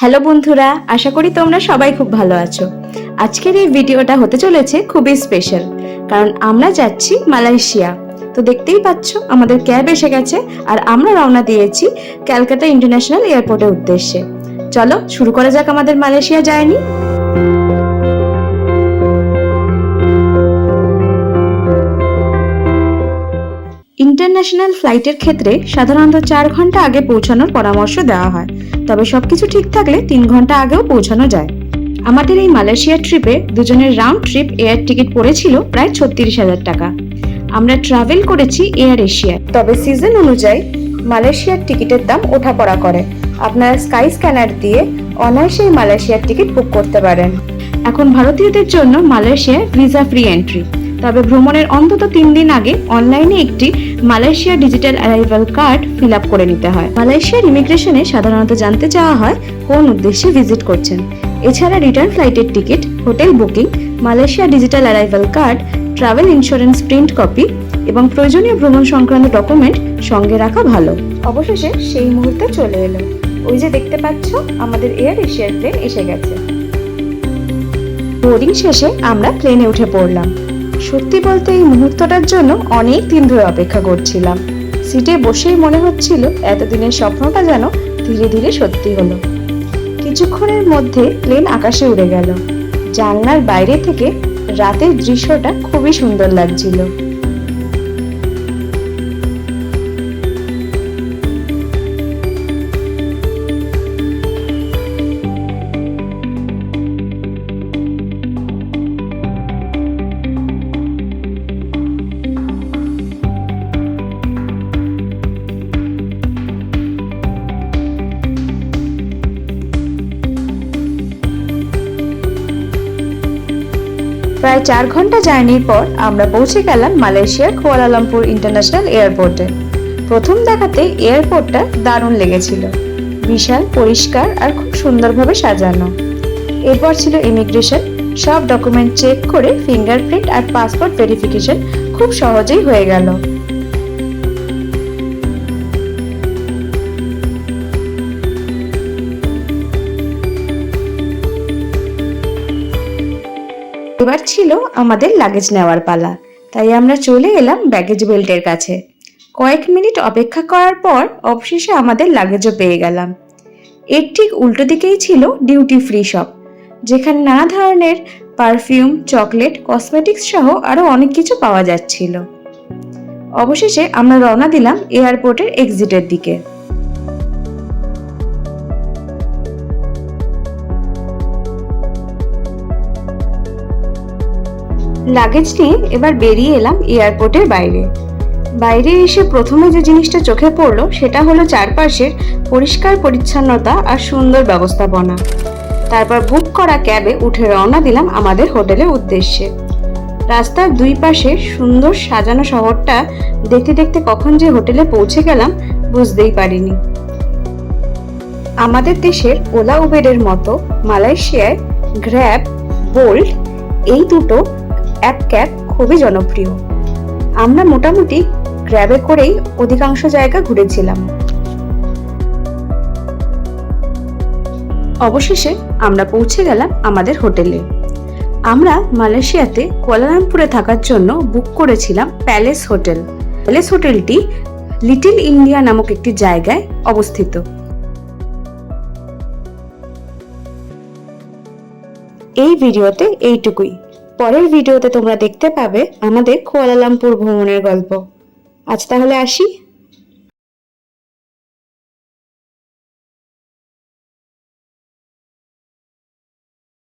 Hello বন্ধুরা, আশা করি তোমরা সবাই খুব ভালো আছো। আজকের এই ভিডিওটা হতে চলেছে খুবই স্পেশাল, কারণ আমরা যাচ্ছি মালয়েশিয়া। তো দেখতেই পাচ্ছ আমাদের ক্যাব এসে গেছে আর আমরা রওনা দিয়েছি ক্যালকাটা ইন্টারন্যাশনাল এয়ারপোর্টের উদ্দেশ্যে। চলো শুরু করা যাক আমাদের মালয়েশিয়া জার্নি। ইন্টারন্যাশনাল ফ্লাইটের ক্ষেত্রে সাধারণত 4 ঘন্টা আগে পৌঁছানোর পরামর্শ দেওয়া হয়, তবে সবকিছু ঠিক থাকলে 3 ঘন্টা আগেও পৌঁছানো যায়। আমাদের এই মালয়েশিয়া ট্রিপে দুজনের রাউন্ড ট্রিপ এয়ার টিকিট পড়েছিল প্রায় 36,000 টাকা। আমরা ট্রাভেল করেছি এয়ার এশিয়ায়, তবে সিজন অনুযায়ী মালয়েশিয়ার টিকিটের দাম ওঠাপড়া করে। আপনারা স্কাই স্ক্যানার দিয়ে অনায়াসেই মালয়েশিয়ার টিকিট বুক করতে পারেন। এখন ভারতীয়দের জন্য মালয়েশিয়ায় ভিসা ফ্রি এন্ট্রি, তবে ভ্রমণের অন্তত 3 দিন আগে অনলাইনে একটি Malaysia digital arrival card fill up করে নিতে হয়। মালয়েশিয়ার ইমিগ্রেশনে সাধারণত জানতে চাওয়া হয় কোন উদ্দেশ্যে ভিজিট করছেন। এছাড়া রিটার্ন ফ্লাইটের ticket, hotel booking, Malaysia digital arrival card, travel insurance print copy এবং প্রয়োজনীয় ভ্রমণ সংক্রান্ত ডকুমেন্ট সঙ্গে রাখা ভালো। অবশেষে সেই মুহূর্তে চলে এলো। ওই যে দেখতে পাচ্ছ আমাদের এয়ার এশিয়ার প্লেন এসে গেছে। বোর্ডিং শেষে আমরা প্লেনে উঠে পড়লাম। সত্যি বলতে এই মুহূর্তটার জন্য অনেক দিন ধরে অপেক্ষা করছিলাম। সিটে বসেই মনে হচ্ছিল এতদিনের স্বপ্নটা যেন ধীরে ধীরে সত্যি হলো। কিছুক্ষণের মধ্যে প্লেন আকাশে উড়ে গেল। জানলার বাইরে থেকে রাতের দৃশ্যটা খুবই সুন্দর লাগছিল। প্রায় 4 ঘন্টা জার্নির পর আমরা পৌঁছে গেলাম মালয়েশিয়ার কুয়ালালামপুর ইন্টারন্যাশনাল এয়ারপোর্টে। প্রথম দেখাতে এয়ারপোর্টটা দারুণ লেগেছিল। বিশাল, পরিষ্কার আর খুব সুন্দরভাবে সাজানো। এরপর ছিল ইমিগ্রেশন। সব ডকুমেন্ট চেক করে ফিঙ্গারপ্রিন্ট আর পাসপোর্ট ভেরিফিকেশন খুব সহজেই হয়ে গেল। এবার ছিল আমাদের লাগেজ নেওয়ার পালা, তাই আমরা চলে এলাম ব্যাগেজ বেল্টের কাছে। কয়েক মিনিট অপেক্ষা করার পর অবশেষে আমাদের লাগেজও পেয়ে গেলাম। এর ঠিক উল্টো দিকেই ছিল ডিউটি ফ্রি শপ, যেখানে নানা ধরনের পারফিউম, চকলেট, কসমেটিক্স সহ আরো অনেক কিছু পাওয়া যাচ্ছিল। অবশেষে আমরা রওনা দিলাম এয়ারপোর্টের এক্সিটের দিকে। লাগেজ নিয়ে এবার বেরিয়ে এলাম এয়ারপোর্টের বাইরে। বাইরে এসে প্রথমে যে জিনিসটা চোখে পড়লো সেটা হলো চারপাশের পরিষ্কার পরিচ্ছন্নতা আর সুন্দর ব্যবস্থাপনা। তারপর বুক করা ক্যাবে উঠে রওনা দিলাম আমাদের হোটেলের উদ্দেশ্যে। রাস্তার দুই পাশে সুন্দর সাজানো শহরটা দেখতে দেখতে কখন যে হোটেলে পৌঁছে গেলাম বুঝতেই পারিনি। আমাদের দেশের ওলা উবেরের মতো মালয়েশিয়ায় গ্র্যাব, বোল্ট এই দুটো অ্যাপ ক্যাব খুবই জনপ্রিয়। আমরা মোটামুটি গ্র্যাবে করেই অধিকাংশ জায়গা ঘুরেছিলাম। অবশেষে আমরা পৌঁছে গেলাম আমাদের হোটেলে। আমরা মালয়েশিয়াতে কুয়ালালামপুরে থাকার জন্য বুক করেছিলাম প্যালেস হোটেল। প্যালেস হোটেলটি লিটল ইন্ডিয়া নামক একটি জায়গায় অবস্থিত। এই ভিডিওতে এইটুকুই। পরের ভিডিওতে তোমরা দেখতে পাবে আমাদের কুয়ালালামপুর ভ্রমণের গল্প। আজ তাহলে আসি।